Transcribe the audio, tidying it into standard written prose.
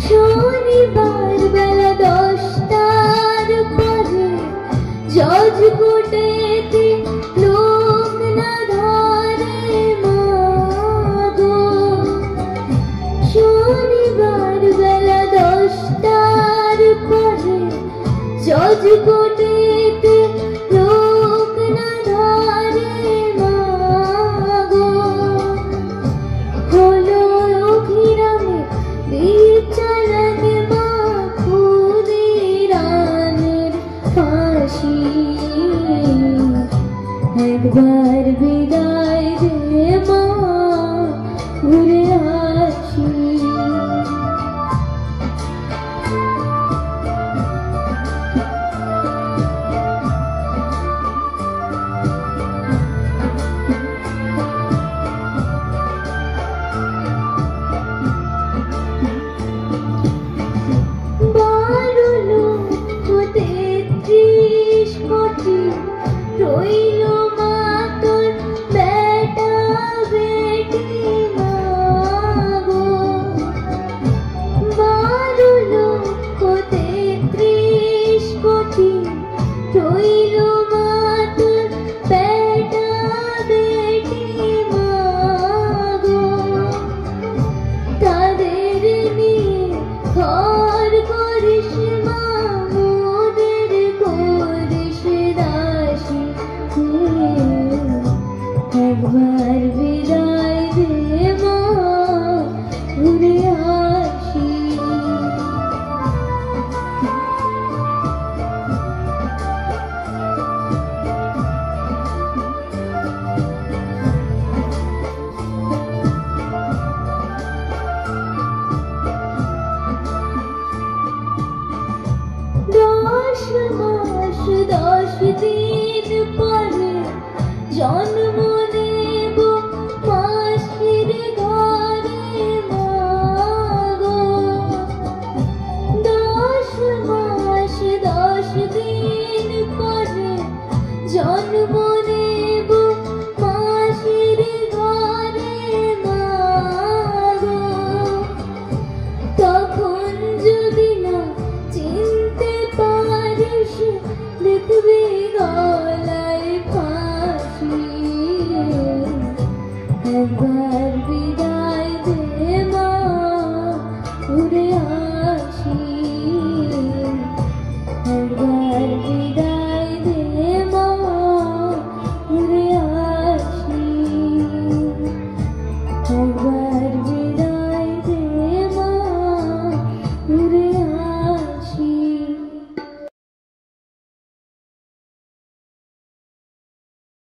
শনিবার বেলা 10টার পরে জজ কোর্টেতে লোক না ধরে মাগো। শনিবার বেলা 10টার পরে জজ কোর্টেতে লোক না ধরে মাগো। হলো অভিরামে বিচারণ মা ক্ষুদিরামের ফাঁসি। একবার বিদায় দে মা, ঘুরে আসি। রইল মা তোর বেটা বেটি মাগো। 12 লক্ষ 33 কোটি রইল মা তোর বেটা বেটি মাগো। তাদের নিয়ে ঘর করিস মা, মোদের করিস দাসী। একবার বিদায় দে মা, ঘুরে আসি। দশ মাস 10 দিন পরে জন্ম নেব মাসির ঘরে মাগো। 10 মাস 10 দিন পরে জন্ম নেব মাসির ঘরে মাগো। তখন যদি না চিনতে পারিস, দেখবি গলায় ফাঁসি। একবার বিদায় দে মা, ঘুরে আসি। একবার বিদায় দে মা, ঘুরে আসি। একবার